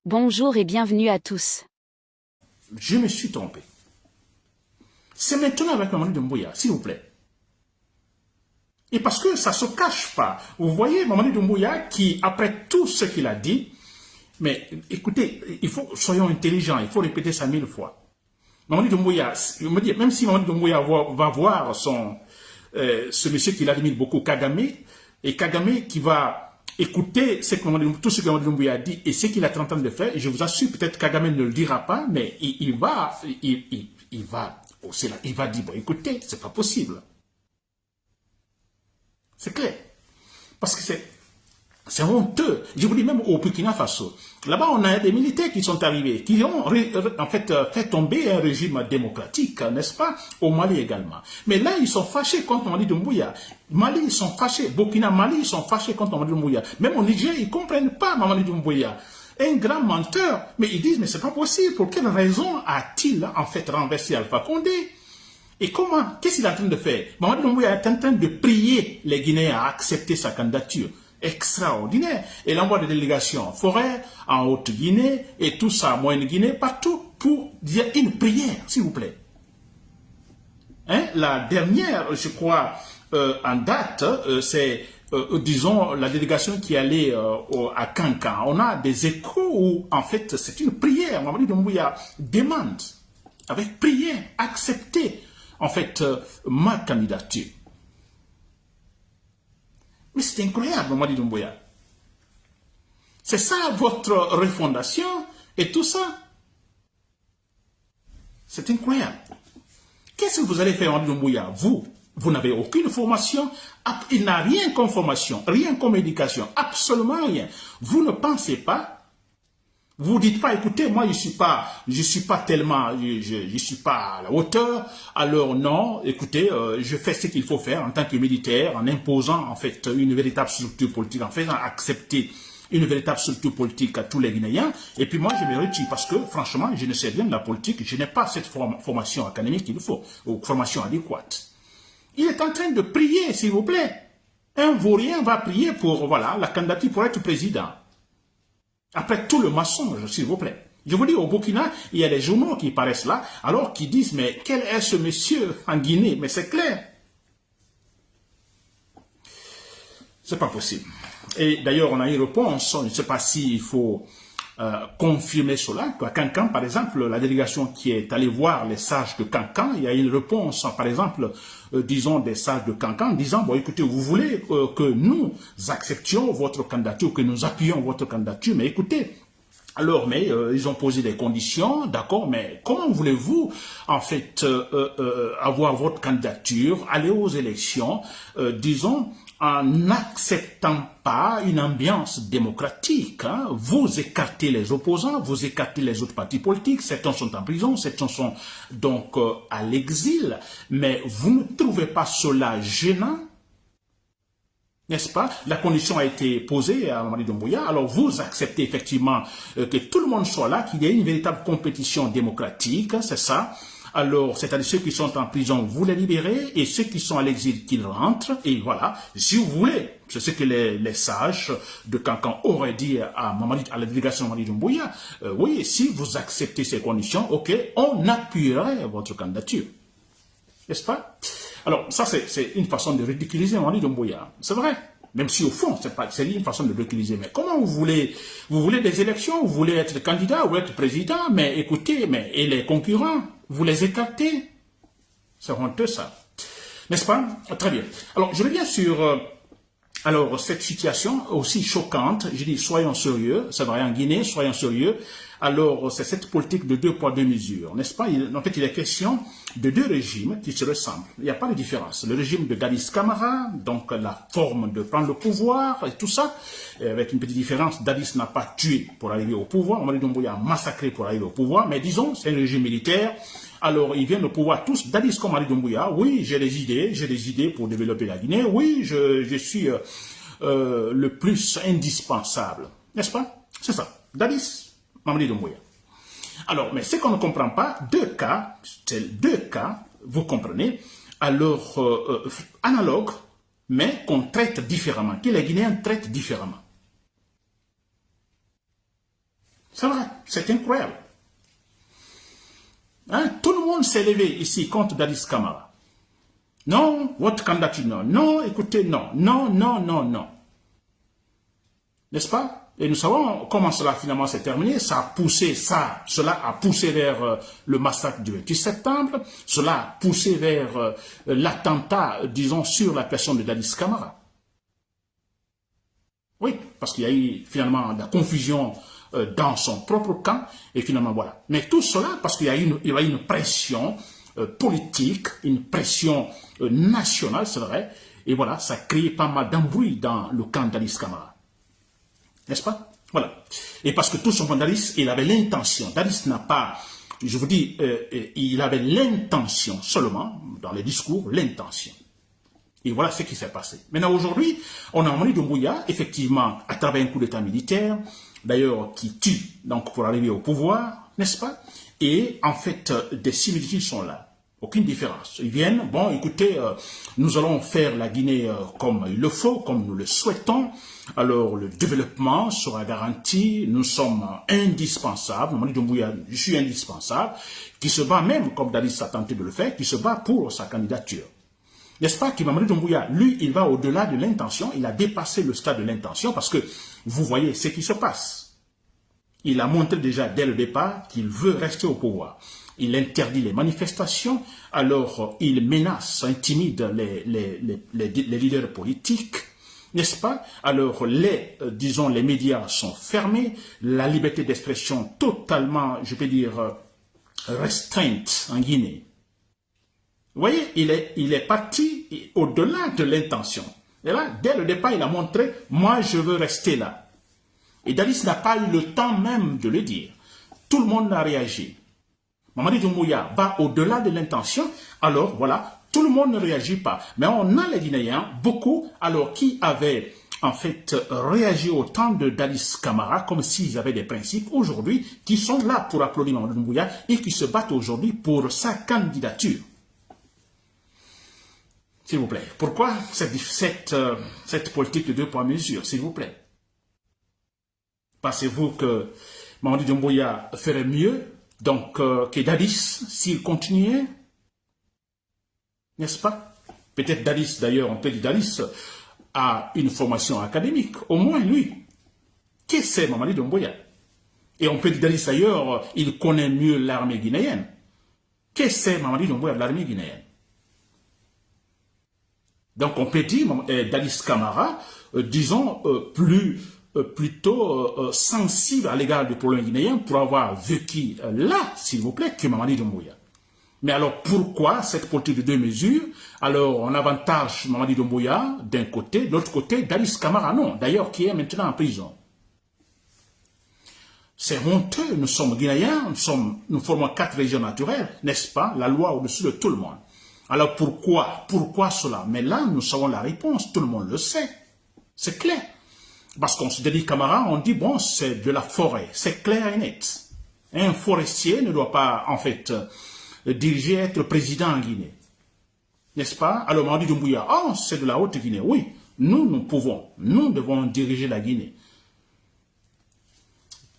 Bonjour et bienvenue à tous. Je me suis trompé. C'est maintenant avec Mamadi Doumbouya, s'il vous plaît. Et parce que ça ne se cache pas. Vous voyez Mamadi Doumbouya qui, après tout ce qu'il a dit, mais écoutez, soyons intelligents, il faut répéter ça 1000 fois. Mamadi Doumbouya, même si Mamadi Doumbouya va voir ce monsieur qu'il admire beaucoup, Kagame, et Kagame qui va écouter tout ce que Mamadi Doumbouya a dit et ce qu'il est en train de faire, je vous assure, peut-être Kagame ne le dira pas, mais il va dire, bon, écoutez, c'est pas possible. C'est clair. Parce que c'est honteux. Je vous dis même au Burkina Faso. Là-bas, on a des militaires qui sont arrivés, qui ont en fait fait tomber un régime démocratique, n'est-ce pas? Au Mali également. Mais là, ils sont fâchés contre Mamadi Doumbouya. Mali, ils sont fâchés. Burkina, Mali, ils sont fâchés contre Mamadi Doumbouya. Même au Niger, ils ne comprennent pas Mamadi Doumbouya. Un grand menteur. Mais ils disent, mais c'est pas possible. Pour quelle raison a-t-il en fait renversé Alpha Condé? Et comment? Qu'est-ce qu'il est en train de faire? Mamadi Doumbouya est en train de prier les Guinéens à accepter sa candidature. Extraordinaire. Et l'envoi de délégations forêt, en Haute-Guinée, et tout ça, Moyenne-Guinée, partout, pour dire une prière, s'il vous plaît. Hein? La dernière, je crois, en date, c'est, disons, la délégation qui allait à Kankan. On a des échos où, en fait, c'est une prière. Mamadi Doumbouya demande, avec prière, accepter, en fait, ma candidature. Mais c'est incroyable, Mamadi Doumbouya. C'est ça votre refondation et tout ça. C'est incroyable. Qu'est-ce que vous allez faire, Mamadi Doumbouya? Vous n'avez aucune formation. Il n'a rien comme formation, rien comme éducation, absolument rien. Vous ne pensez pas. Vous dites pas, écoutez, moi je suis pas tellement, je suis pas à la hauteur. Alors non, écoutez, je fais ce qu'il faut faire en tant que militaire, en imposant en fait une véritable structure politique, en faisant accepter une véritable structure politique à tous les Guinéens. Et puis moi je me retire parce que franchement, je ne sais rien de la politique, je n'ai pas cette formation académique qu'il faut, ou formation adéquate. Il est en train de prier, s'il vous plaît. Un vaurien va prier pour, voilà, la candidature pour être président. Après tout le mensonge, s'il vous plaît. Je vous dis, au Burkina, il y a des journaux qui paraissent là, alors qui disent, mais quel est ce monsieur en Guinée? Mais c'est clair. C'est pas possible. Et d'ailleurs, on a une réponse, je ne sais pas s'il faut confirmer cela. À Kankan, par exemple, la délégation qui est allée voir les sages de Kankan, il y a une réponse, par exemple, disons des sages de Kankan, disant, bon écoutez, vous voulez que nous acceptions votre candidature, que nous appuyions votre candidature, mais écoutez, alors, mais ils ont posé des conditions, d'accord, mais comment voulez-vous, en fait, avoir votre candidature, aller aux élections, disons, en n'acceptant pas une ambiance démocratique, hein? Vous écartez les opposants, vous écartez les autres partis politiques, certains sont en prison, certains sont donc à l'exil, mais vous ne trouvez pas cela gênant? N'est-ce pas? La condition a été posée à Mamadi Doumbouya, alors vous acceptez effectivement que tout le monde soit là, qu'il y ait une véritable compétition démocratique, c'est ça. Alors, c'est-à-dire ceux qui sont en prison, vous les libérez, et ceux qui sont à l'exil, qu'ils rentrent, et voilà, si vous voulez, c'est ce que les sages de Kankan auraient dit à la délégation de Mamadi Doumbouya, oui, si vous acceptez ces conditions, ok, on appuierait votre candidature. N'est-ce pas? Alors, ça, c'est une façon de ridiculiser Mamadi Doumbouya. C'est vrai. Même si au fond, c'est une façon de ridiculiser. Mais comment vous voulez des élections, vous voulez être candidat ou être président, mais écoutez, et les concurrents, vous les écartez. C'est honteux, ça. N'est-ce pas? Très bien. Alors, je reviens sur cette situation aussi choquante. Je dis, soyons sérieux. C'est vrai, en Guinée, soyons sérieux. Alors, c'est cette politique de 2 poids 2 mesures, n'est-ce pas? En fait, il est question de 2 régimes qui se ressemblent. Il n'y a pas de différence. Le régime de Dadis Camara, donc la forme de prendre le pouvoir et tout ça, avec une petite différence, Dadis n'a pas tué pour arriver au pouvoir, Mamadi Doumbouya a massacré pour arriver au pouvoir, mais disons, c'est un régime militaire. Alors, ils viennent au pouvoir tous. Dadis comme Mamadi Doumbouya, oui, j'ai des idées pour développer la Guinée, oui, je suis le plus indispensable, n'est-ce pas? C'est ça. Dadis, Mamadi Doumbouya. Alors, mais ce qu'on ne comprend pas, 2 cas, vous comprenez, alors analogues, mais qu'on traite différemment, que les Guinéens traitent différemment. C'est vrai, c'est incroyable. Hein? Tout le monde s'est levé ici contre Dadis Camara. Non, votre candidature, non. Non, écoutez, non. Non, non, non, non. N'est-ce pas? Et nous savons comment cela finalement s'est terminé. Cela a poussé vers le massacre du 28 septembre. Cela a poussé vers l'attentat, disons, sur la personne de Dadis Camara. Oui, parce qu'il y a eu finalement de la confusion dans son propre camp, et finalement voilà. Mais tout cela parce qu'il y a eu une pression politique, une pression nationale, c'est vrai, et voilà, ça a créé pas mal d'embrouilles dans le camp d'Alice Camara. N'est-ce pas? Voilà. Et parce que tout son d'Alice, il avait l'intention, d'Alice n'a pas, je vous dis, il avait l'intention seulement, dans les discours, l'intention. Et voilà ce qui s'est passé. Maintenant, aujourd'hui, on a Mamadi Doumbouya, effectivement, à travers un coup d'état militaire, d'ailleurs, qui tue, donc, pour arriver au pouvoir, n'est-ce pas? Et, en fait, des similitudes sont là. Aucune différence. Ils viennent, bon, écoutez, nous allons faire la Guinée comme il le faut, comme nous le souhaitons. Alors, le développement sera garanti. Nous sommes indispensables. Mamadi Doumbouya, je suis indispensable, qui se bat même, comme Dadis a tenté de le faire, qui se bat pour sa candidature. N'est-ce pas que Mamadi Doumbouya, lui, il va au-delà de l'intention, il a dépassé le stade de l'intention parce que vous voyez ce qui se passe. Il a montré déjà dès le départ qu'il veut rester au pouvoir. Il interdit les manifestations, alors il menace, intimide les leaders politiques, n'est-ce pas? Alors disons, les médias sont fermés, la liberté d'expression totalement, je peux dire, restreinte en Guinée. Vous voyez, il est parti au-delà de l'intention. Et là, dès le départ, il a montré, moi, je veux rester là. Et Dadis n'a pas eu le temps même de le dire. Tout le monde a réagi. Mamadi Doumbouya va au-delà de l'intention, alors voilà, tout le monde ne réagit pas. Mais on a les Guinéens, beaucoup, alors qui avaient en fait réagi au temps de Dadis Camara, comme s'ils avaient des principes aujourd'hui, qui sont là pour applaudir Mamadi Doumbouya et qui se battent aujourd'hui pour sa candidature. S'il vous plaît. Pourquoi cette politique de 2 poids mesures, s'il vous plaît? Pensez-vous que Mamadi Doumbouya ferait mieux donc, que Dadis s'il continuait? N'est-ce pas? Peut-être Dadis, d'ailleurs, on peut dire Dadis a une formation académique, au moins lui. Qu'est-ce que c'est Mamadi Doumbouya? Et on peut dire Dadis, d'ailleurs, il connaît mieux l'armée guinéenne. Qu'est-ce que c'est Mamadi Doumbouya de l'armée guinéenne? Donc on peut dire Dadis Camara, disons, plutôt sensible à l'égard du problème guinéen pour avoir vécu là, s'il vous plaît, que Mamadi Doumbouya. Mais alors pourquoi cette politique de 2 mesures? Alors on avantage Mamadi Doumbouya d'un côté, de l'autre côté Dadis Camara non, d'ailleurs qui est maintenant en prison. C'est honteux, nous sommes Guinéens, nous formons 4 régions naturelles, n'est-ce pas? La loi au-dessus de tout le monde. Alors pourquoi cela? Mais là, nous savons la réponse, tout le monde le sait. C'est clair. Parce qu'on se dit Camara, on dit, bon, c'est de la forêt. C'est clair et net. Un forestier ne doit pas, en fait, diriger, être président en Guinée. N'est-ce pas? Alors, Mamadi Doumbouya, oh, c'est de la Haute-Guinée. Oui, nous devons diriger la Guinée.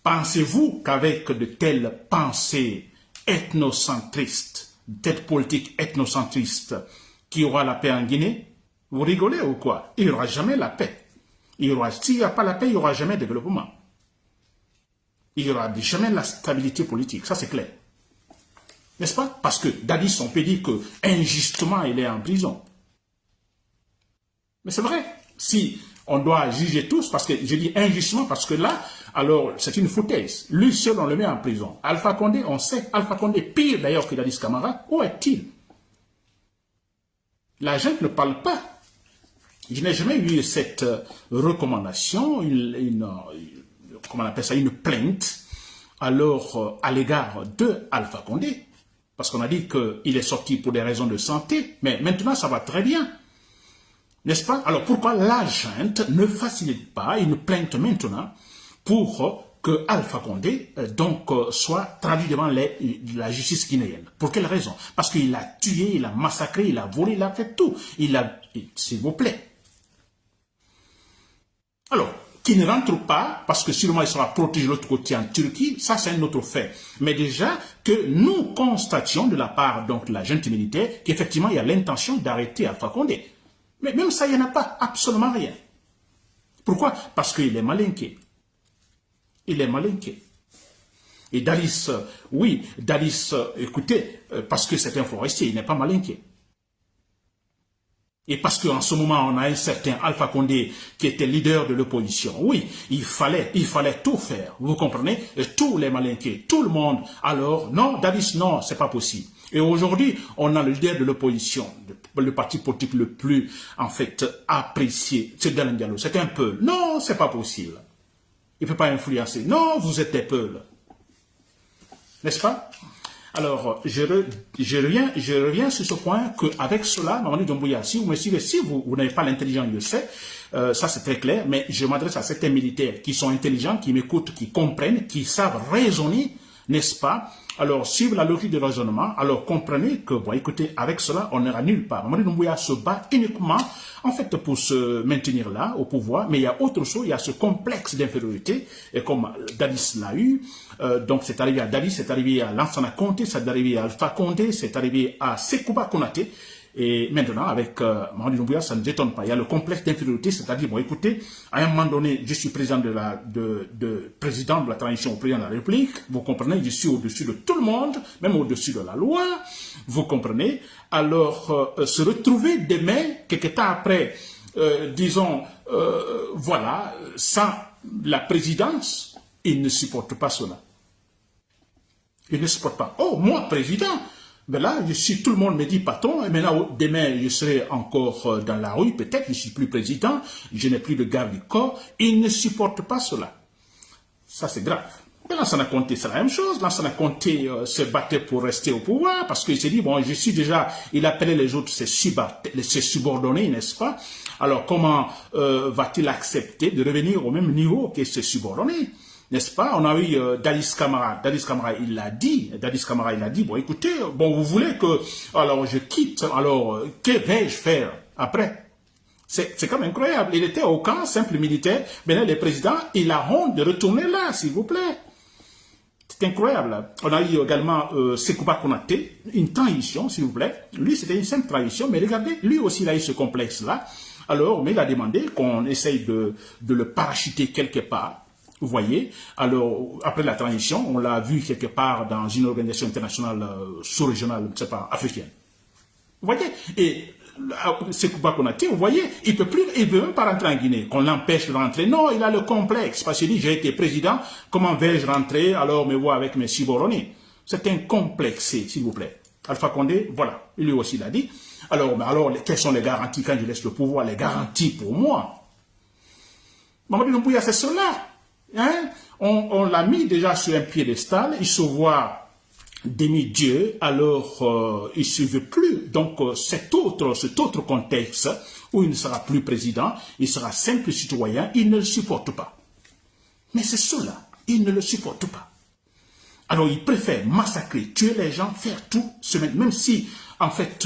Pensez-vous qu'avec de telles pensées ethnocentristes, cette politique ethnocentriste qui aura la paix en Guinée, vous rigolez ou quoi? Il n'y aura jamais la paix. S'il n'y a pas la paix, il n'y aura jamais de développement. Il n'y aura jamais la stabilité politique, ça c'est clair. N'est-ce pas? Parce que Dadis, on peut dire que injustement, il est en prison. Mais c'est vrai, si on doit juger tous, parce que je dis injustement, parce que là, alors c'est une foutaise. Lui seul, on le met en prison. Alpha Condé, on sait, Alpha Condé, pire d'ailleurs que Dadis Camara, où est-il? La gente ne parle pas. Je n'ai jamais eu cette recommandation, comment on appelle ça, une plainte, alors à l'égard de Alpha Condé. Parce qu'on a dit qu'il est sorti pour des raisons de santé, mais maintenant ça va très bien. N'est-ce pas? Alors pourquoi la gente ne facilite pas une plainte maintenant pour que Alpha Condé soit traduit devant la justice guinéenne? Pour quelle raison? Parce qu'il a tué, il a massacré, il a volé, il a fait tout. S'il vous plaît. Alors, qui ne rentre pas, parce que sûrement il sera protégé de l'autre côté en Turquie, ça c'est un autre fait. Mais déjà que nous constations de la part donc de la junte militaire qu'effectivement il y a l'intention d'arrêter Alpha Condé. Mais même ça, il n'y en a pas, absolument rien. Pourquoi? Parce qu'il est malinqué. Il est malinqué. Et Dalis, oui, Dalis, écoutez, parce que c'est un forestier, il n'est pas malinqué. Et parce qu'en ce moment, on a un certain Alpha Condé qui était leader de l'opposition. Oui, il fallait tout faire. Vous comprenez? Et tous les malinqués, tout le monde. Alors, non, Dalis, non, c'est pas possible. Et aujourd'hui, on a le leader de l'opposition, le parti politique le plus, en fait, apprécié. C'est Dalen Diallo. C'est un Peul. Non, c'est pas possible. Il ne peut pas influencer. Non, vous êtes des Peuls. N'est-ce pas? Alors, je reviens sur ce point qu'avec cela, Mamadi Doumbouya, si vous me suivez, si vous n'avez pas l'intelligence, je sais, ça c'est très clair, mais je m'adresse à certains militaires qui sont intelligents, qui m'écoutent, qui comprennent, qui savent raisonner, n'est-ce pas? Alors, suivre la logique de raisonnement, alors comprenez que, bon, écoutez, avec cela, on n'ira nulle part. Mamadi Doumbouya se bat uniquement, en fait, pour se maintenir là, au pouvoir, mais il y a autre chose, il y a ce complexe d'infériorité, et comme Dalis l'a eu, donc c'est arrivé à Dalis, c'est arrivé à Lansana Conté, c'est arrivé à Alpha Condé, c'est arrivé à Sekouba Konaté, et maintenant, avec Mamadi Doumbouya, ça ne nous étonne pas. Il y a le complexe d'infériorité, c'est-à-dire, bon, écoutez, à un moment donné, je suis président président de la transition au président de la République, vous comprenez, je suis au-dessus de tout le monde, même au-dessus de la loi, vous comprenez. Alors, se retrouver demain, quelques temps après, disons, voilà, sans la présidence, il ne supporte pas cela. Il ne supporte pas. Oh, moi, président, ben là, tout le monde me dit patron, et maintenant, demain, je serai encore dans la rue, peut-être, je ne suis plus président, je n'ai plus de garde du corps. Il ne supporte pas cela. Ça, c'est grave. Mais Lansana Conté, c'est la même chose. Lansana Conté se battait pour rester au pouvoir, parce qu'il s'est dit, bon, je suis déjà, il appelait les autres ses subordonnés, n'est-ce pas? Alors, comment va-t-il accepter de revenir au même niveau que ses subordonnés? N'est-ce pas? On a eu Dadis Camara. Dadis Camara, il l'a dit. Dadis Camara, il a dit, bon, écoutez, bon, vous voulez que, alors, je quitte, alors, que vais-je faire après? C'est quand même incroyable. Il était au camp, simple militaire. Maintenant, le président, il a honte de retourner là, s'il vous plaît. C'est incroyable. On a eu également Sekouba Konaté, une transition, s'il vous plaît. Lui, c'était une simple transition, mais regardez, lui aussi, il a eu ce complexe-là. Alors, mais il a demandé qu'on essaye de le parachuter quelque part. Vous voyez, alors, après la transition, on l'a vu quelque part dans une organisation internationale sous-régionale, je ne sais pas, africaine. Vous voyez, et Sekouba Konaté, vous voyez, il ne veut même pas rentrer en Guinée, qu'on l'empêche de rentrer. Non, il a le complexe, parce qu'il dit, j'ai été président, comment vais-je rentrer, alors me voir avec mes subordonnés. C'est un complexe, s'il vous plaît. Alpha Condé, voilà, lui aussi l'a dit. Alors, quelles sont les garanties quand je laisse le pouvoir? Les garanties pour moi. Mamadi Doumbouya, c'est cela. Hein? On l'a mis déjà sur un piédestal, il se voit demi-dieu, alors il ne se veut plus. Donc cet autre contexte où il ne sera plus président, il sera simple citoyen, il ne le supporte pas. Mais c'est cela, il ne le supporte pas. Alors il préfère massacrer, tuer les gens, faire tout, même si en fait,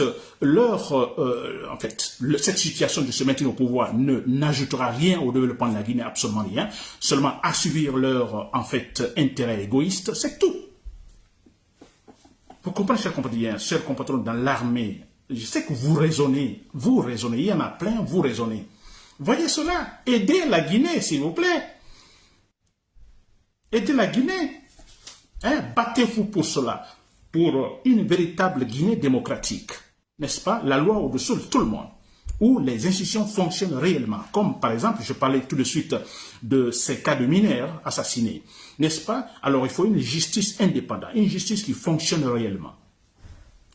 cette situation de se maintenir au pouvoir n'ajoutera rien au développement de la Guinée, absolument rien, seulement assouvir leur, en fait, intérêt égoïste, c'est tout. Vous comprenez, chers compatriotes, dans l'armée, je sais que vous raisonnez, il y en a plein, vous raisonnez. Voyez cela, aidez la Guinée, s'il vous plaît. Aidez la Guinée. Hein, battez-vous pour cela. Pour une véritable Guinée démocratique, n'est-ce pas? La loi au-dessus de tout le monde, où les institutions fonctionnent réellement. Comme par exemple, je parlais tout de suite de ces cas de mineurs assassinés, n'est-ce pas? Alors il faut une justice indépendante, une justice qui fonctionne réellement.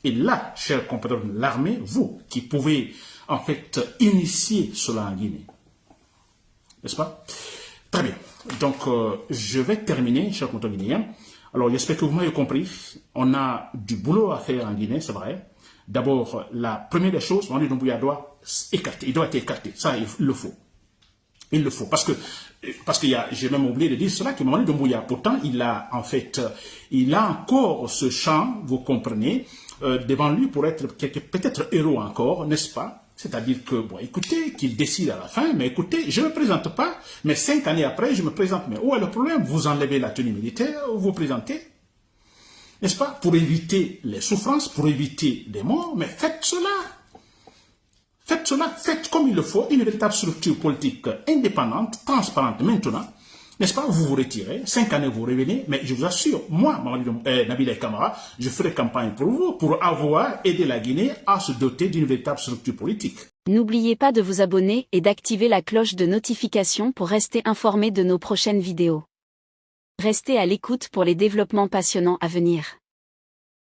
Et là, chers compatriotes de l'armée, vous qui pouvez en fait initier cela en Guinée, n'est-ce pas? Très bien. Donc, je vais terminer, chers compatriotes guinéens. Alors, j'espère que vous m'avez compris. On a du boulot à faire en Guinée, c'est vrai. D'abord, la première des choses, Mamadi Doumbouya doit être écarté. Ça, il le faut. Il le faut. Parce que j'ai même oublié de dire cela, que Mamadi Doumbouya, pourtant, il a encore ce champ, vous comprenez, devant lui pour être peut-être héros encore, n'est-ce pas? C'est-à-dire que, bon, écoutez, qu'il décide à la fin, mais écoutez, je ne me présente pas, mais 5 années après, je me présente. Mais où est le problème? Vous enlevez la tenue militaire, vous vous présentez, n'est-ce pas? Pour éviter les souffrances, pour éviter des morts, mais faites cela. Faites cela, faites comme il le faut, une véritable structure politique indépendante, transparente maintenant. N'est-ce pas? Vous vous retirez, 5 années vous revenez, mais je vous assure, moi, Nabil Kamara, je ferai campagne pour vous, pour avoir aidé la Guinée à se doter d'une véritable structure politique. N'oubliez pas de vous abonner et d'activer la cloche de notification pour rester informé de nos prochaines vidéos. Restez à l'écoute pour les développements passionnants à venir.